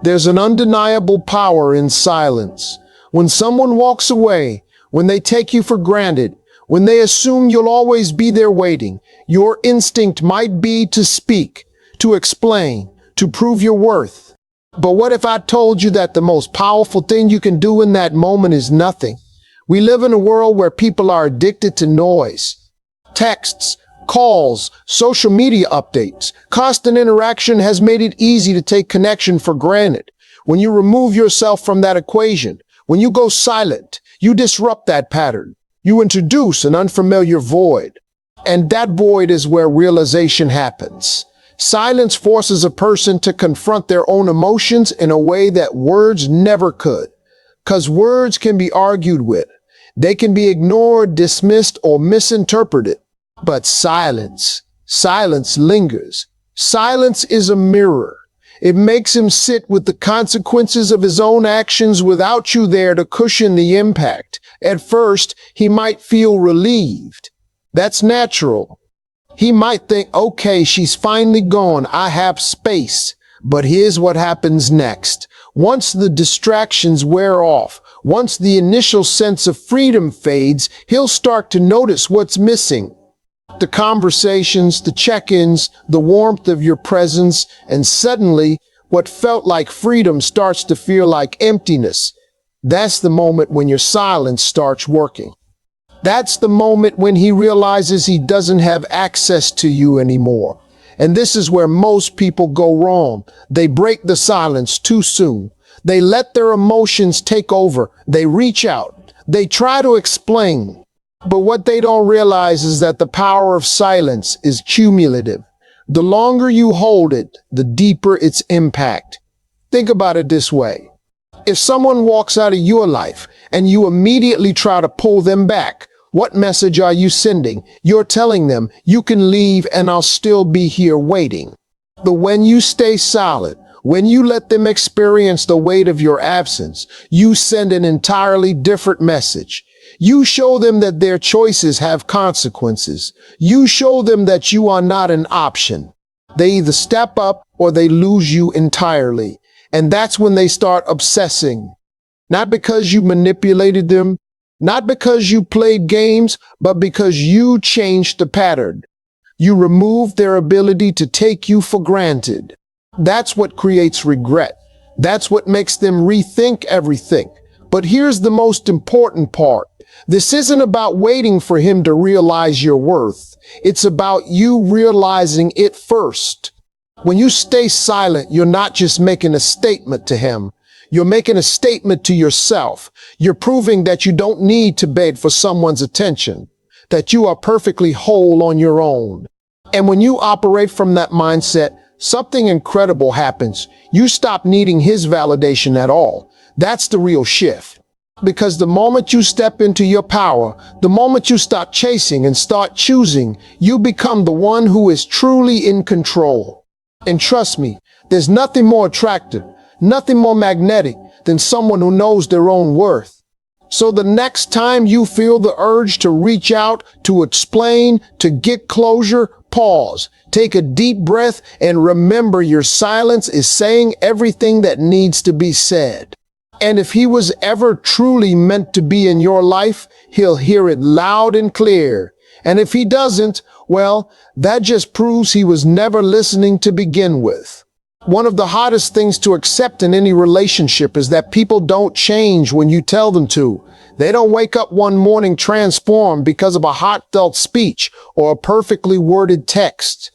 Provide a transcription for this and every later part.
There's an undeniable power in silence. When someone walks away, when they take you for granted, when they assume you'll always be there waiting, your instinct might be to speak, to explain, to prove your worth. But what if I told you that the most powerful thing you can do in that moment is nothing? We live in a world where people are addicted to noise. Texts, calls, social media updates, constant interaction has made it easy to take connection for granted. When you remove yourself from that equation, when you go silent, you disrupt that pattern. You introduce an unfamiliar void. And that void is where realization happens. Silence forces a person to confront their own emotions in a way that words never could. 'Cause words can be argued with. They can be ignored, dismissed, or misinterpreted. But silence lingers. Silence is a mirror. It makes him sit with the consequences of his own actions without you there to cushion the impact. At first, he might feel relieved. That's natural. He might think, okay, she's finally gone. I have space. But here's what happens next. Once the distractions wear off, once the initial sense of freedom fades, he'll start to notice what's missing. The conversations, the check-ins, the warmth of your presence, and suddenly what felt like freedom starts to feel like emptiness. That's the moment when your silence starts working. That's the moment when he realizes he doesn't have access to you anymore. And this is where most people go wrong. They break the silence too soon. They let their emotions take over. They reach out. They try to explain. But what they don't realize is that the power of silence is cumulative. The longer you hold it, the deeper its impact. Think about it this way. If someone walks out of your life and you immediately try to pull them back, what message are you sending? You're telling them, you can leave and I'll still be here waiting. But when you stay silent, when you let them experience the weight of your absence, you send an entirely different message. You show them that their choices have consequences. You show them that you are not an option. They either step up or they lose you entirely. And that's when they start obsessing. Not because you manipulated them, not because you played games, but because you changed the pattern. You removed their ability to take you for granted. That's what creates regret. That's what makes them rethink everything. But here's the most important part. This isn't about waiting for him to realize your worth. It's about you realizing it first. When you stay silent, you're not just making a statement to him. You're making a statement to yourself. You're proving that you don't need to beg for someone's attention, that you are perfectly whole on your own. And when you operate from that mindset, something incredible happens. You stop needing his validation at all. That's the real shift. Because the moment you step into your power, the moment you stop chasing and start choosing, you become the one who is truly in control. And trust me, there's nothing more attractive, nothing more magnetic than someone who knows their own worth. So the next time you feel the urge to reach out, to explain, to get closure, pause, take a deep breath, and remember your silence is saying everything that needs to be said. And if he was ever truly meant to be in your life, he'll hear it loud and clear. And if he doesn't, well, that just proves he was never listening to begin with. One of the hardest things to accept in any relationship is that people don't change when you tell them to. They don't wake up one morning transformed because of a heartfelt speech or a perfectly worded text.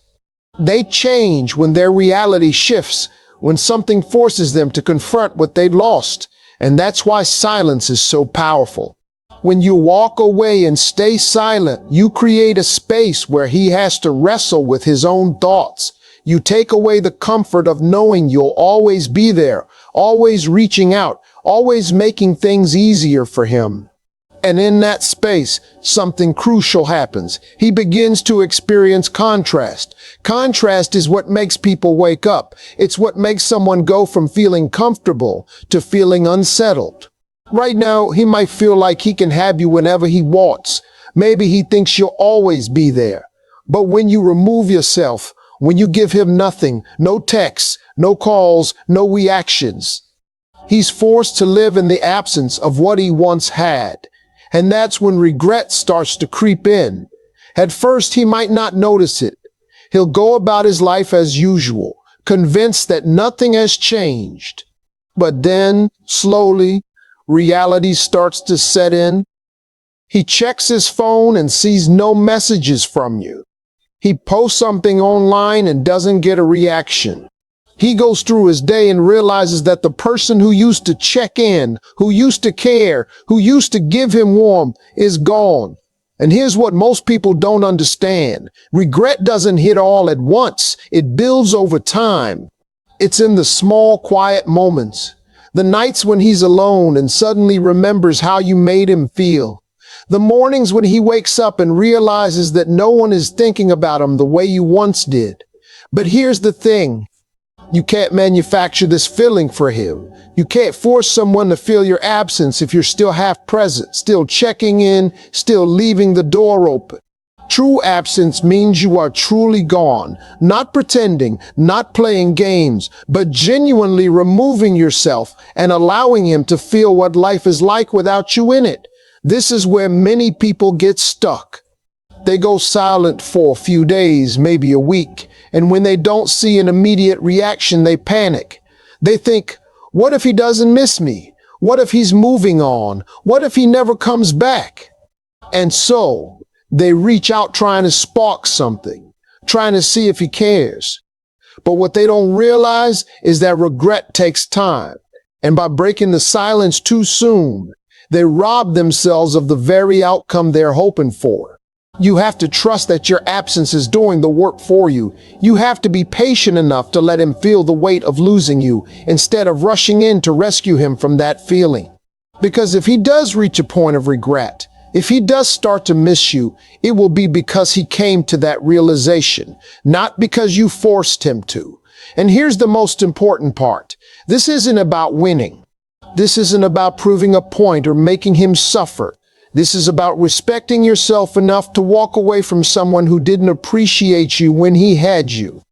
They change when their reality shifts, when something forces them to confront what they lost. And that's why silence is so powerful. When you walk away and stay silent, you create a space where he has to wrestle with his own thoughts. You take away the comfort of knowing you'll always be there, always reaching out, always making things easier for him. And in that space, something crucial happens. He begins to experience contrast. Contrast is what makes people wake up. It's what makes someone go from feeling comfortable to feeling unsettled. Right now, he might feel like he can have you whenever he wants. Maybe he thinks you'll always be there. But when you remove yourself, when you give him nothing, no texts, no calls, no reactions. He's forced to live in the absence of what he once had. And that's when regret starts to creep in. At first, he might not notice it. He'll go about his life as usual, convinced that nothing has changed. But then, slowly, reality starts to set in. He checks his phone and sees no messages from you. He posts something online and doesn't get a reaction. He goes through his day and realizes that the person who used to check in, who used to care, who used to give him warmth, is gone. And here's what most people don't understand. Regret doesn't hit all at once. It builds over time. It's in the small, quiet moments. The nights when he's alone and suddenly remembers how you made him feel. The mornings when he wakes up and realizes that no one is thinking about him the way you once did. But here's the thing. You can't manufacture this feeling for him. You can't force someone to feel your absence if you're still half present, still checking in, still leaving the door open. True absence means you are truly gone, not pretending, not playing games, but genuinely removing yourself and allowing him to feel what life is like without you in it. This is where many people get stuck. They go silent for a few days, maybe a week, and when they don't see an immediate reaction, they panic. They think, what if he doesn't miss me? What if he's moving on? What if he never comes back? And so, they reach out trying to spark something, trying to see if he cares. But what they don't realize is that regret takes time. And by breaking the silence too soon, they rob themselves of the very outcome they're hoping for. You have to trust that your absence is doing the work for you. You have to be patient enough to let him feel the weight of losing you instead of rushing in to rescue him from that feeling. Because if he does reach a point of regret, if he does start to miss you, it will be because he came to that realization, not because you forced him to. And here's the most important part. This isn't about winning. This isn't about proving a point or making him suffer. This is about respecting yourself enough to walk away from someone who didn't appreciate you when he had you.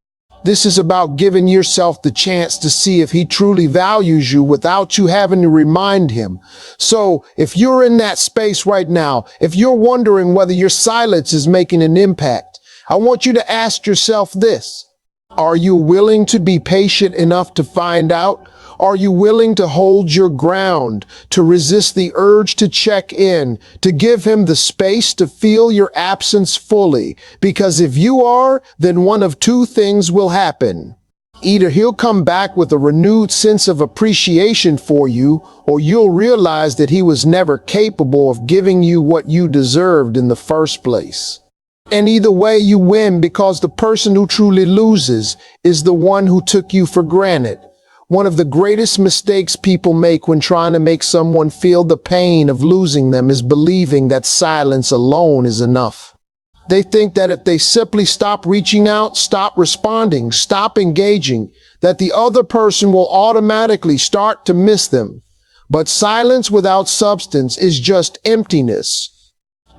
This is about giving yourself the chance to see if he truly values you without you having to remind him. So, if you're in that space right now, if you're wondering whether your silence is making an impact, I want you to ask yourself this. Are you willing to be patient enough to find out? Are you willing to hold your ground, to resist the urge to check in, to give him the space to feel your absence fully? Because if you are, then one of two things will happen. Either he'll come back with a renewed sense of appreciation for you, or you'll realize that he was never capable of giving you what you deserved in the first place. And either way you win, because the person who truly loses is the one who took you for granted. One of the greatest mistakes people make when trying to make someone feel the pain of losing them is believing that silence alone is enough. They think that if they simply stop reaching out, stop responding, stop engaging, that the other person will automatically start to miss them. But silence without substance is just emptiness.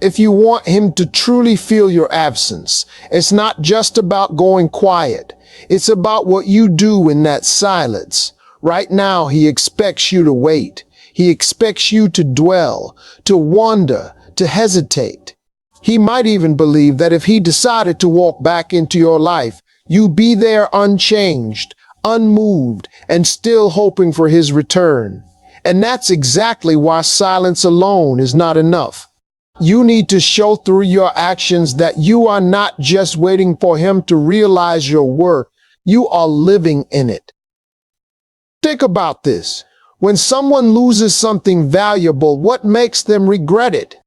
If you want him to truly feel your absence, it's not just about going quiet. It's about what you do in that silence. Right now, he expects you to wait. He expects you to dwell, to wonder, to hesitate. He might even believe that if he decided to walk back into your life, you'd be there unchanged, unmoved, and still hoping for his return. And that's exactly why silence alone is not enough. You need to show through your actions that you are not just waiting for him to realize your worth. You are living in it. Think about this. When someone loses something valuable, what makes them regret it?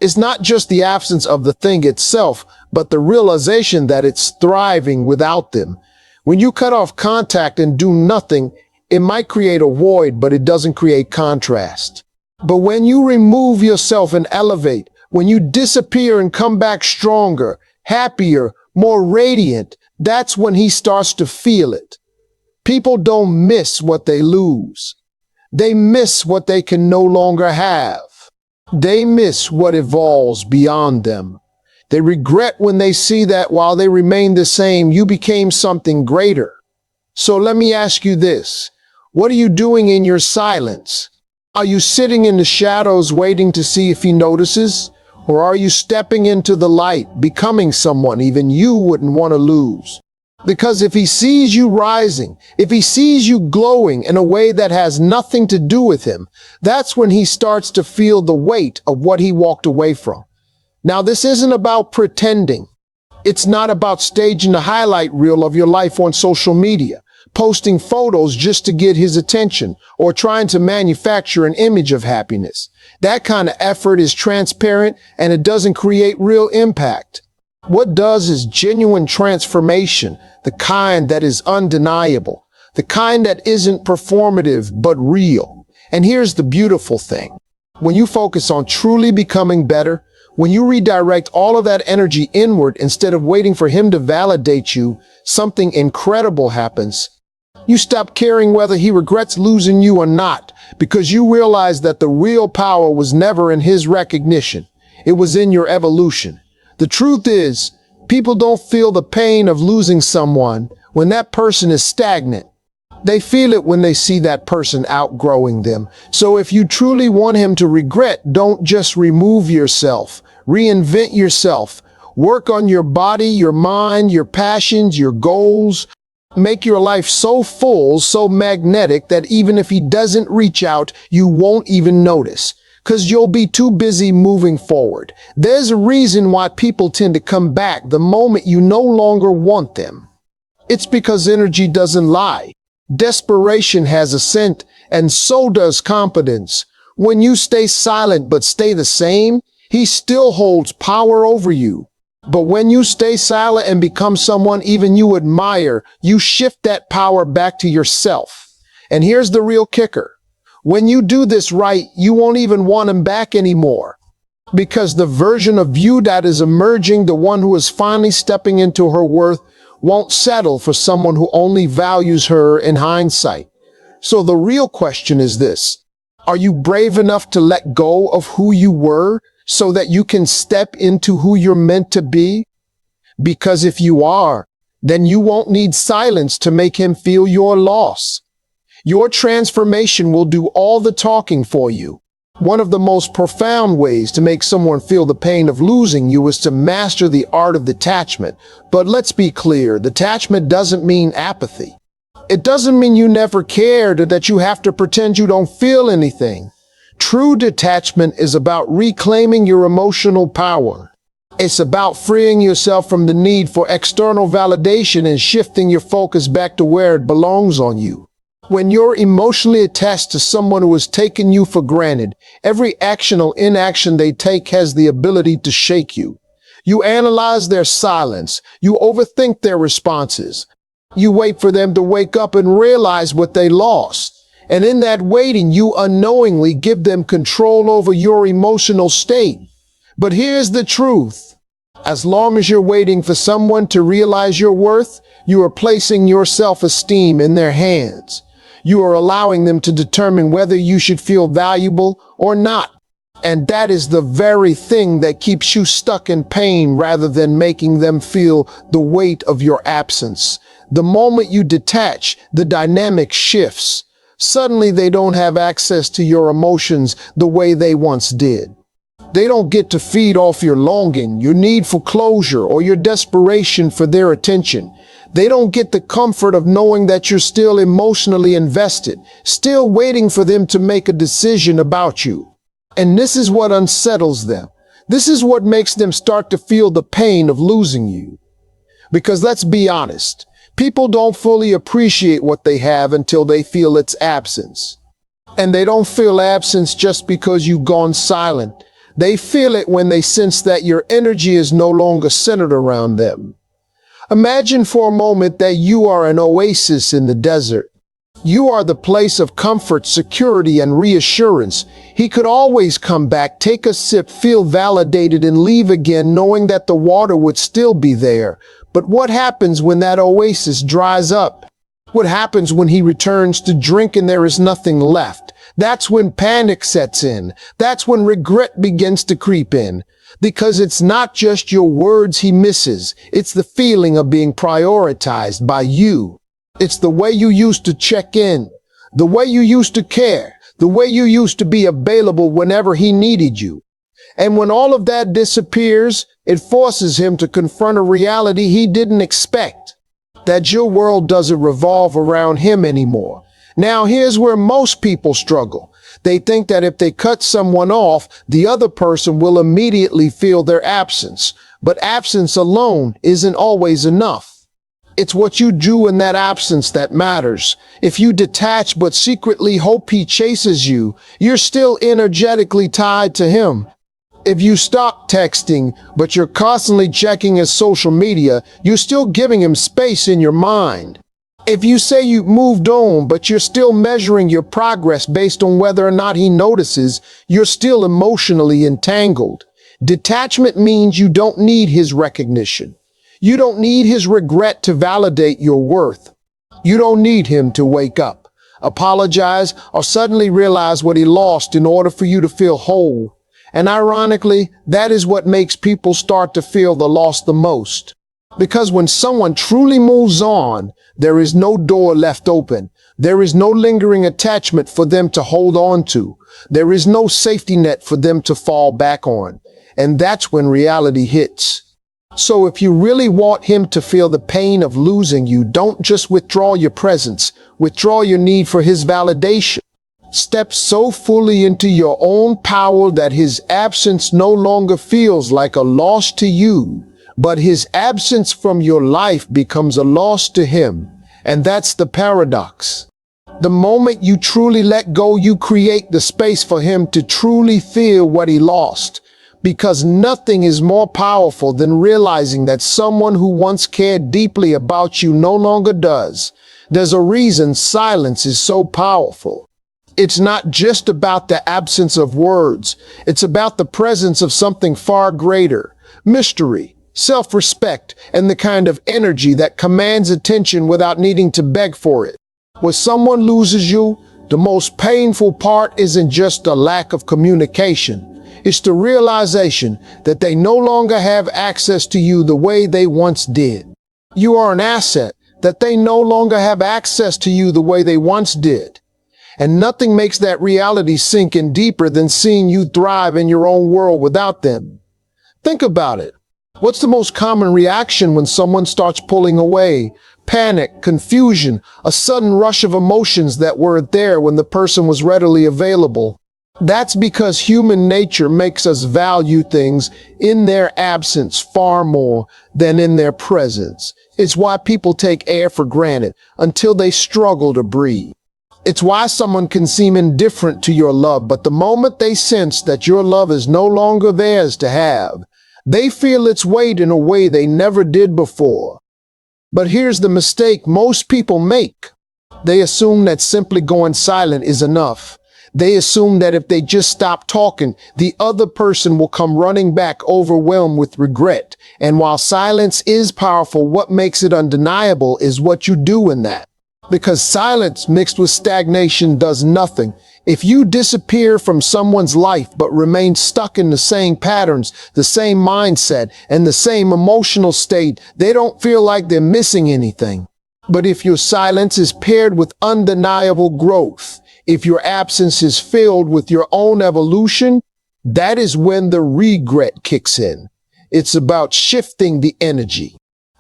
It's not just the absence of the thing itself, but the realization that it's thriving without them. When you cut off contact and do nothing, it might create a void, but it doesn't create contrast. But when you remove yourself and elevate, when you disappear and come back stronger, happier, more radiant, that's when he starts to feel it. People don't miss what they lose. They miss what they can no longer have. They miss what evolves beyond them. They regret when they see that while they remain the same, you became something greater, So let me ask you this. What are you doing in your silence? Are you sitting in the shadows waiting to see if he notices? Or are you stepping into the light, becoming someone even you wouldn't want to lose? Because if he sees you rising, if he sees you glowing in a way that has nothing to do with him, that's when he starts to feel the weight of what he walked away from. Now, this isn't about pretending. It's not about staging the highlight reel of your life on social media, posting photos just to get his attention, or trying to manufacture an image of happiness. That kind of effort is transparent and it doesn't create real impact. What does is genuine transformation, the kind that is undeniable, the kind that isn't performative but real. And here's the beautiful thing. When you focus on truly becoming better, when you redirect all of that energy inward instead of waiting for him to validate you, something incredible happens. You stop caring whether he regrets losing you or not, because you realize that the real power was never in his recognition. It was in your evolution. The truth is, people don't feel the pain of losing someone when that person is stagnant. They feel it when they see that person outgrowing them. So if you truly want him to regret, don't just remove yourself. Reinvent yourself. Work on your body, your mind, your passions, your goals. Make your life so full, so magnetic that even if he doesn't reach out, you won't even notice. Because you'll be too busy moving forward. There's a reason why people tend to come back the moment you no longer want them. It's because energy doesn't lie. Desperation has a scent, and so does confidence. When you stay silent but stay the same, he still holds power over you. But when you stay silent and become someone even you admire, you shift that power back to yourself. And here's the real kicker. When you do this right, you won't even want him back anymore. Because the version of you that is emerging, the one who is finally stepping into her worth, won't settle for someone who only values her in hindsight. So the real question is this. Are you brave enough to let go of who you were so that you can step into who you're meant to be? Because if you are, then you won't need silence to make him feel your loss. Your transformation will do all the talking for you. One of the most profound ways to make someone feel the pain of losing you is to master the art of detachment. But let's be clear, detachment doesn't mean apathy. It doesn't mean you never cared or that you have to pretend you don't feel anything. True detachment is about reclaiming your emotional power. It's about freeing yourself from the need for external validation and shifting your focus back to where it belongs on you. When you're emotionally attached to someone who has taken you for granted, every action or inaction they take has the ability to shake you. You analyze their silence. You overthink their responses. You wait for them to wake up and realize what they lost. And in that waiting, you unknowingly give them control over your emotional state. But here's the truth. As long as you're waiting for someone to realize your worth, you are placing your self-esteem in their hands. You are allowing them to determine whether you should feel valuable or not. And that is the very thing that keeps you stuck in pain rather than making them feel the weight of your absence. The moment you detach, the dynamic shifts. Suddenly they don't have access to your emotions the way they once did. They don't get to feed off your longing, your need for closure, or your desperation for their attention. They don't get the comfort of knowing that you're still emotionally invested, still waiting for them to make a decision about you. And this is what unsettles them. This is what makes them start to feel the pain of losing you. Because let's be honest, people don't fully appreciate what they have until they feel its absence. And they don't feel absence just because you've gone silent. They feel it when they sense that your energy is no longer centered around them. Imagine for a moment that you are an oasis in the desert. You are the place of comfort, security, and reassurance. He could always come back, take a sip, feel validated, and leave again, knowing that the water would still be there. But what happens when that oasis dries up? What happens when he returns to drink and there is nothing left? That's when panic sets in. That's when regret begins to creep in. Because it's not just your words he misses. It's the feeling of being prioritized by you. It's the way you used to check in, the way you used to care, the way you used to be available whenever he needed you. And when all of that disappears, it forces him to confront a reality he didn't expect, that your world doesn't revolve around him anymore. Now, here's where most people struggle. They think that if they cut someone off, the other person will immediately feel their absence. But absence alone isn't always enough. It's what you do in that absence that matters. If you detach but secretly hope he chases you, you're still energetically tied to him. If you stop texting, but you're constantly checking his social media, you're still giving him space in your mind. If you say you moved on, but you're still measuring your progress based on whether or not he notices, you're still emotionally entangled. Detachment means you don't need his recognition. You don't need his regret to validate your worth. You don't need him to wake up, apologize, or suddenly realize what he lost in order for you to feel whole. And ironically, that is what makes people start to feel the loss the most. Because when someone truly moves on, there is no door left open. There is no lingering attachment for them to hold on to. There is no safety net for them to fall back on. And that's when reality hits. So if you really want him to feel the pain of losing you, don't just withdraw your presence, withdraw your need for his validation. Step so fully into your own power that his absence no longer feels like a loss to you, but his absence from your life becomes a loss to him. And that's the paradox. The moment you truly let go, you create the space for him to truly feel what he lost. Because nothing is more powerful than realizing that someone who once cared deeply about you no longer does. There's a reason silence is so powerful. It's not just about the absence of words. It's about the presence of something far greater, mystery, self-respect, and the kind of energy that commands attention without needing to beg for it. When someone loses you, the most painful part isn't just a lack of communication. It's the realization that they no longer have access to you the way they once did. You are an asset, that they no longer have access to you the way they once did. And nothing makes that reality sink in deeper than seeing you thrive in your own world without them. Think about it. What's the most common reaction when someone starts pulling away? Panic, confusion, a sudden rush of emotions that weren't there when the person was readily available. That's because human nature makes us value things in their absence far more than in their presence. It's why people take air for granted until they struggle to breathe. It's why someone can seem indifferent to your love, but the moment they sense that your love is no longer theirs to have, they feel its weight in a way they never did before. But here's the mistake most people make. They assume that simply going silent is enough. They assume that if they just stop talking, the other person will come running back overwhelmed with regret. And while silence is powerful, what makes it undeniable is what you do in that. Because silence mixed with stagnation does nothing. If you disappear from someone's life but remain stuck in the same patterns, the same mindset, and the same emotional state, they don't feel like they're missing anything. But if your silence is paired with undeniable growth, if your absence is filled with your own evolution, that is when the regret kicks in. It's about shifting the energy.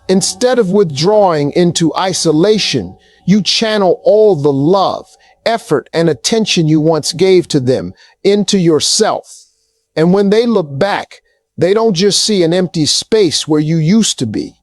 Instead of withdrawing into isolation, you channel all the love, effort, and attention you once gave to them into yourself. And when they look back, they don't just see an empty space where you used to be.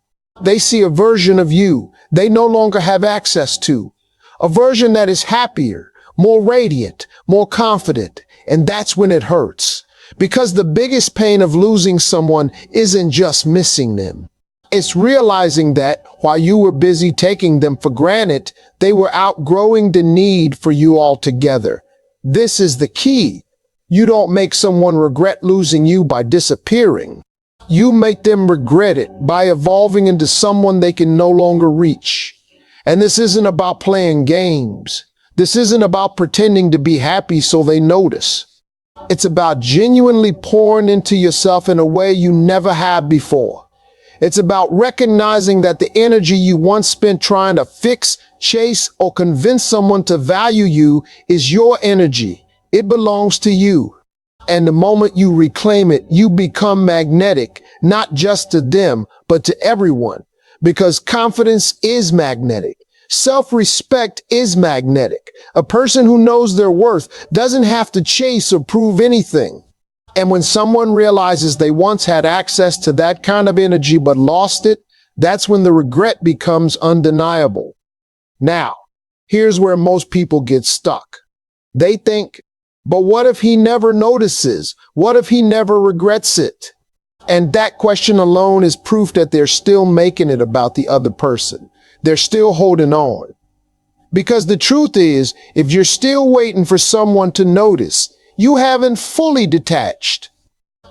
They see a version of you they no longer have access to, a version that is happier, more radiant, more confident, and that's when it hurts. Because the biggest pain of losing someone isn't just missing them. It's realizing that while you were busy taking them for granted, they were outgrowing the need for you altogether. This is the key. You don't make someone regret losing you by disappearing. You make them regret it by evolving into someone they can no longer reach. And this isn't about playing games. This isn't about pretending to be happy so they notice. It's about genuinely pouring into yourself in a way you never have before. It's about recognizing that the energy you once spent trying to fix, chase, or convince someone to value you is your energy. It belongs to you. And the moment you reclaim it, you become magnetic, not just to them, but to everyone. Because confidence is magnetic. Self-respect is magnetic. A person who knows their worth doesn't have to chase or prove anything. And when someone realizes they once had access to that kind of energy but lost it, that's when the regret becomes undeniable. Now, here's where most people get stuck. They think, but what if he never notices? What if he never regrets it? And that question alone is proof that they're still making it about the other person. They're still holding on. Because the truth is, if you're still waiting for someone to notice, you haven't fully detached.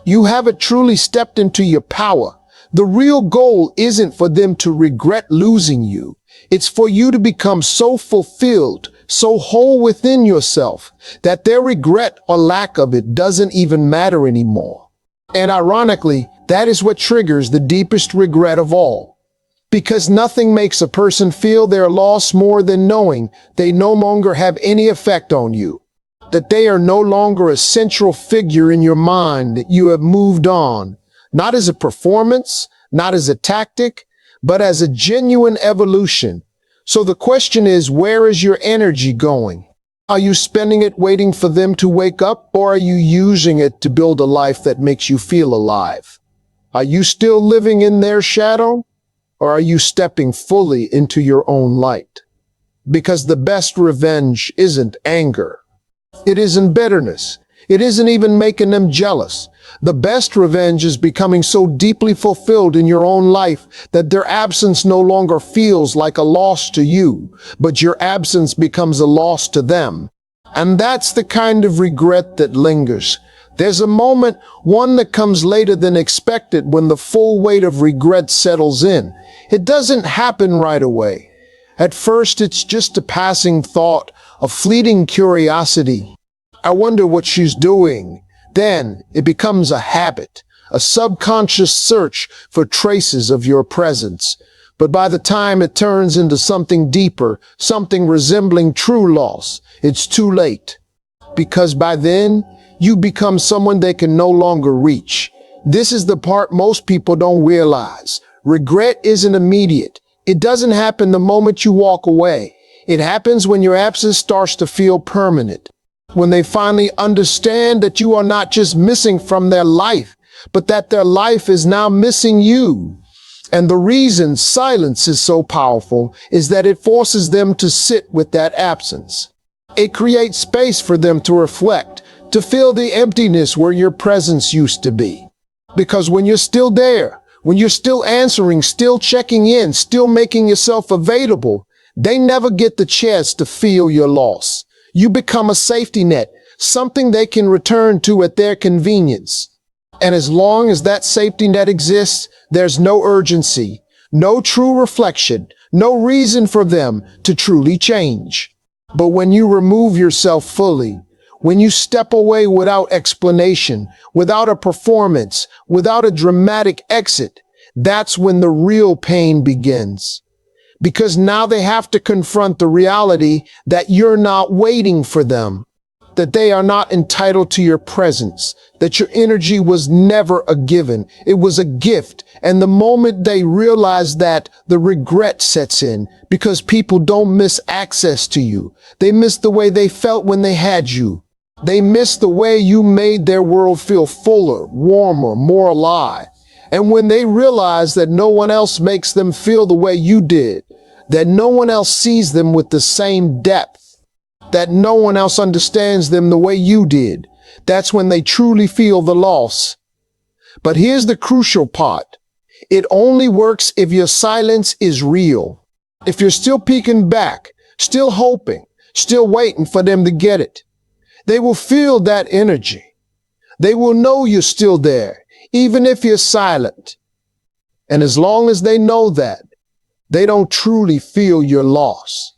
You haven't truly stepped into your power. The real goal isn't for them to regret losing you. It's for you to become so fulfilled, so whole within yourself, that their regret or lack of it doesn't even matter anymore. And ironically, that is what triggers the deepest regret of all. Because nothing makes a person feel their loss more than knowing they no longer have any effect on you. That they are no longer a central figure in your mind, that you have moved on, not as a performance, not as a tactic, but as a genuine evolution. So the question is, where is your energy going? Are you spending it waiting for them to wake up, or are you using it to build a life that makes you feel alive? Are you still living in their shadow, or are you stepping fully into your own light? Because the best revenge isn't anger. It isn't bitterness. It isn't even making them jealous. The best revenge is becoming so deeply fulfilled in your own life that their absence no longer feels like a loss to you, but your absence becomes a loss to them. And that's the kind of regret that lingers. There's a moment, one that comes later than expected, when the full weight of regret settles in. It doesn't happen right away. At first, it's just a passing thought, a fleeting curiosity. I wonder what she's doing. Then it becomes a habit, a subconscious search for traces of your presence. But by the time it turns into something deeper, something resembling true loss, it's too late. Because by then, you become someone they can no longer reach. This is the part most people don't realize. Regret isn't immediate. It doesn't happen the moment you walk away. It happens when your absence starts to feel permanent. When they finally understand that you are not just missing from their life, but that their life is now missing you. And the reason silence is so powerful is that it forces them to sit with that absence. It creates space for them to reflect, to fill the emptiness where your presence used to be. Because when you're still there, when you're still answering, still checking in, still making yourself available, they never get the chance to feel your loss. You become a safety net, something they can return to at their convenience. And as long as that safety net exists, there's no urgency, no true reflection, no reason for them to truly change. But when you remove yourself fully, when you step away without explanation, without a performance, without a dramatic exit, that's when the real pain begins. Because now they have to confront the reality that you're not waiting for them, that they are not entitled to your presence, that your energy was never a given, it was a gift. And the moment they realize that, the regret sets in, because people don't miss access to you. They miss the way they felt when they had you. They miss the way you made their world feel fuller, warmer, more alive. And when they realize that no one else makes them feel the way you did, that no one else sees them with the same depth, that no one else understands them the way you did, that's when they truly feel the loss. But here's the crucial part. It only works if your silence is real. If you're still peeking back, still hoping, still waiting for them to get it. They will feel that energy. They will know you're still there, even if you're silent. And as long as they know that, they don't truly feel your loss.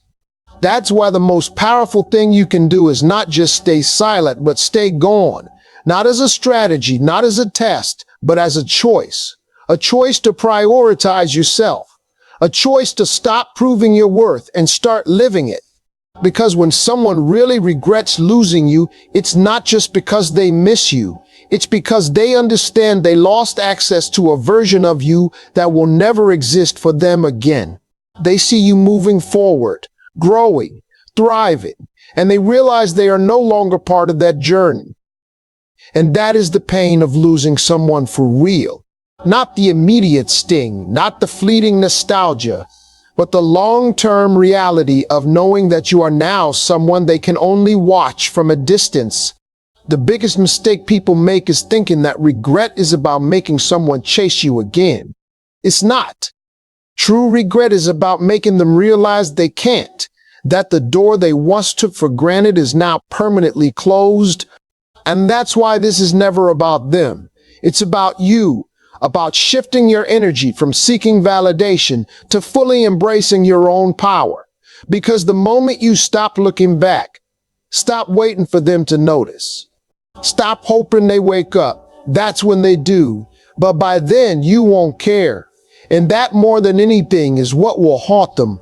That's why the most powerful thing you can do is not just stay silent, but stay gone. Not as a strategy, not as a test, but as a choice. A choice to prioritize yourself. A choice to stop proving your worth and start living it. Because when someone really regrets losing you, it's not just because they miss you. It's because they understand they lost access to a version of you that will never exist for them again. They see you moving forward, growing, thriving, and they realize they are no longer part of that journey. And that is the pain of losing someone for real. Not the immediate sting, not the fleeting nostalgia, but the long-term reality of knowing that you are now someone they can only watch from a distance. The biggest mistake people make is thinking that regret is about making someone chase you again. It's not. True regret is about making them realize they can't, that the door they once took for granted is now permanently closed. And that's why this is never about them. It's about you. About shifting your energy from seeking validation to fully embracing your own power. Because the moment you stop looking back, stop waiting for them to notice, stop hoping they wake up, that's when they do. But by then you won't care. And that more than anything is what will haunt them